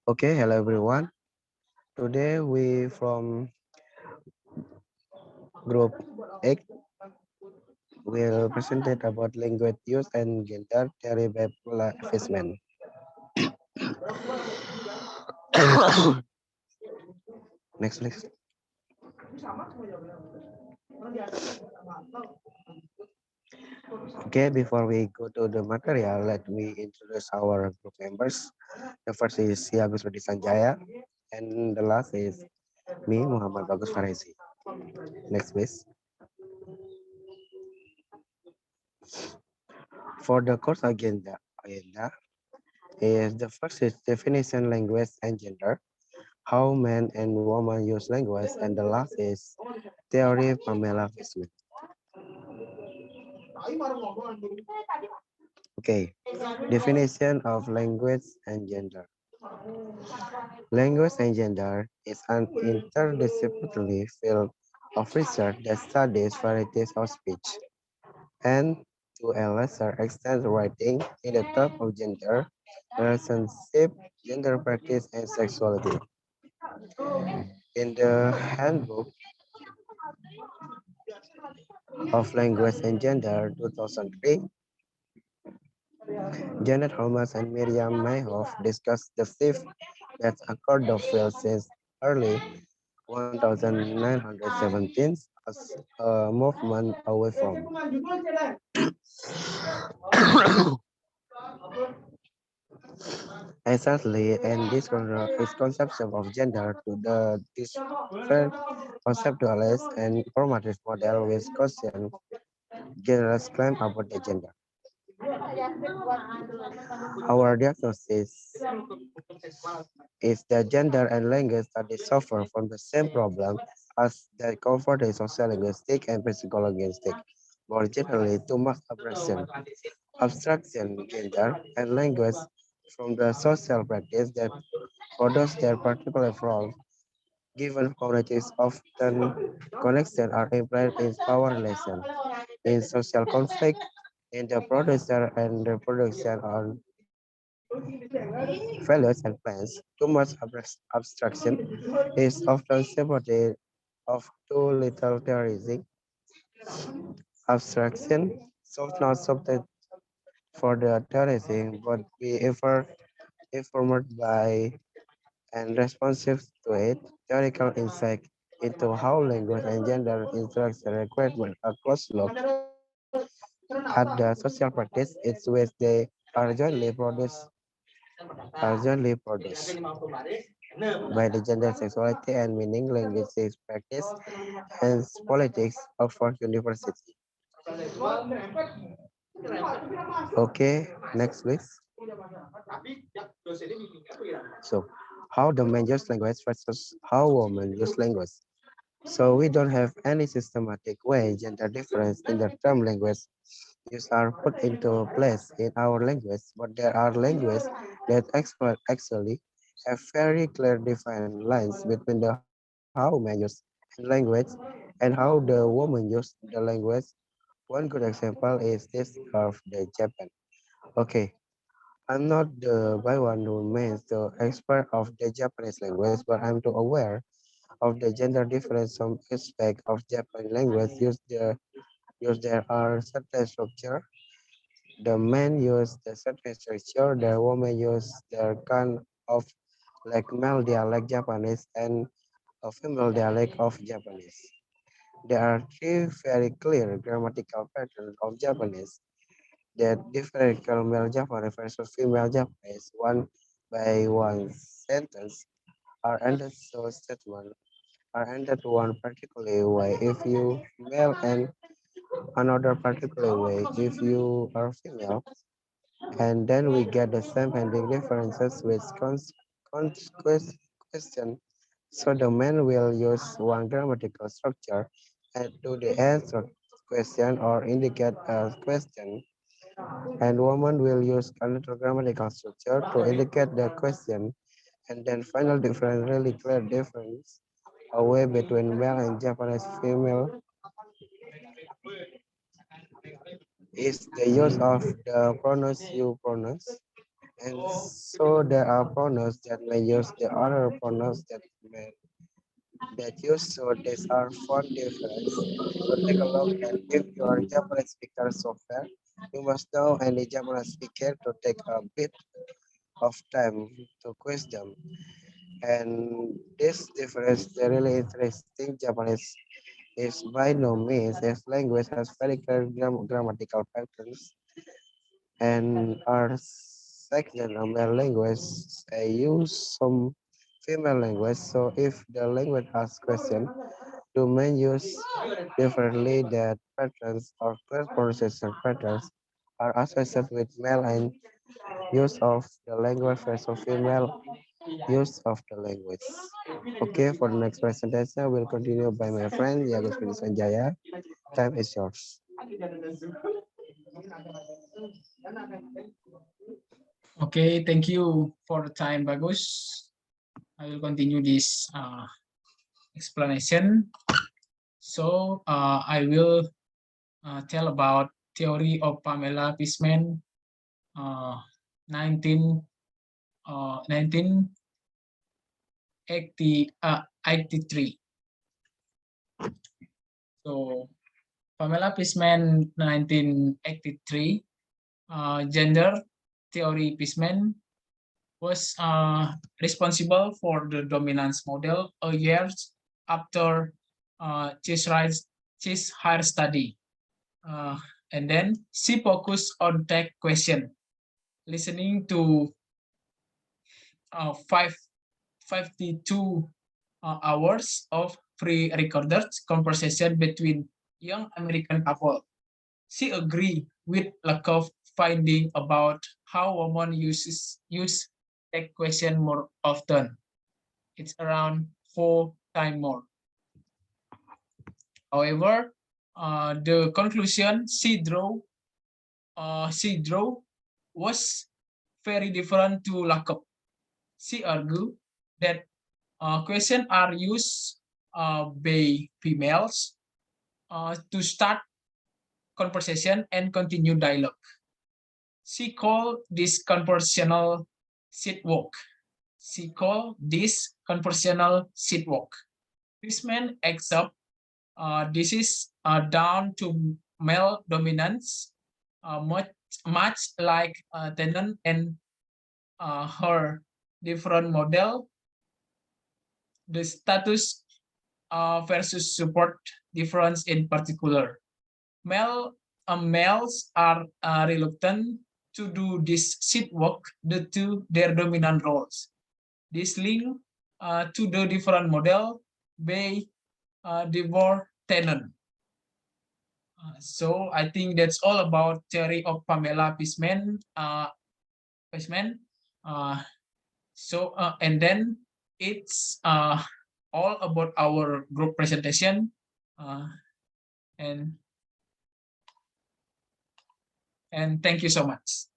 Okay, hello everyone. Today we from group 8 will present about language use and gender theory by Pamela Fishmen. Next. Okay, before we go to the material, let me introduce our group members. The first is Agus Rudi Sanjaya, and the last is me, Muhammad Bagus Farisi. Next, please. For the course agenda is the first is definition, language, and gender, how men and women use language, and the last is theory Pamela Fishmen. Okay, definition of language and gender. Language and gender is an interdisciplinary field of research that studies varieties of speech and, to a lesser extent, writing in the term of gender, relationship, gender practice, and sexuality. In the Handbook of Language and Gender 2003, Janet Holmes and Miriam Mayhoff discussed the shift that occurred of field since early 1917 as a movement away from essentially and this is conception of gender to the different conceptualist and formative model which question generous claim about the gender. Our diagnosis is that gender and language studies suffer from the same problem as the comfort in sociolinguistic and psycholinguistic. More generally, too much abstraction, gender, and language from the social practice that produce their particular role, given communities often connection are implied in power relation, in social conflict, in the producer and the production on values and plans. Too much abstraction is often symptomatic of too little theorizing. Abstraction so not something for the theorizing, but be informed by and responsive to it. Theoretical insight into how language and gender interaction requirement a close look at the social practice, its ways they are jointly produced by the gender sexuality and meaning language practice and politics Oxford University. Okay, next please. So, how the men use language versus how women use language. So we don't have any systematic way gender difference in the term language use are put into place in our language, but there are languages that actually have very clear defined lines between the how men use language and how the woman use the language. One good example is this of the Japan. Okay, I'm not the by one who means the expert of the Japanese language, but I'm too aware of the gender difference. Some aspect of Japanese language use there are certain structure. The men use the certain structure, the woman use their kind of like male dialect Japanese and a female dialect of Japanese. There are three very clear grammatical patterns of Japanese that differential male Japanese versus female Japanese. One by one sentence are ended so statement are ended one particular way if you male and another particular way if you are female, and then we get the same ending differences with question. So the man will use one grammatical structure and to the answer question or indicate a question, and woman will use another grammatical structure to indicate the question, and then final difference, really clear difference away between male and Japanese female is the use of the pronouns you pronounce. And so there are pronouns that may use the other pronouns that use. So these are font difference. So take a look, and if you are Japanese speaker software, you must know any Japanese speaker to take a bit of time to quiz them. And this difference is really interesting. Japanese is by no means a language has very clear grammatical patterns and are second a male language. I use some female language. So if the language asks question, do men use differently that patterns or pronunciation patterns are associated with male and use of the language versus female use of the language. Okay, for the next presentation, we'll continue by my friend Yagus Sanjaya. Time is yours. Okay, thank you for the time, Bagus. I will continue this explanation. So I will tell about theory of Pamela Fishmen, 19, 1983. So Pamela Fishmen, 1983, gender theory Fishmen was responsible for the dominance model a years after Chis higher study. And then she focused on tech question, listening to 52 hours of pre-recorded conversation between young American couple. She agreed with lack of finding about how women use tech question more often. It's around 4 times more. However, the conclusion she drew was very different to Lakoff. She argued that questions are used by females to start conversation and continue dialogue. She called this conversational seat walk. She called this conversational seat walk. Fishmen accept this is down to male dominance, much like Tennant and her different model. The status versus support difference in particular. Males are reluctant to do this seat work due to their dominant roles. This link to the different model by Devor Tennant. So I think that's all about theory of Pamela Fishmen. And then it's all about our group presentation, and thank you so much.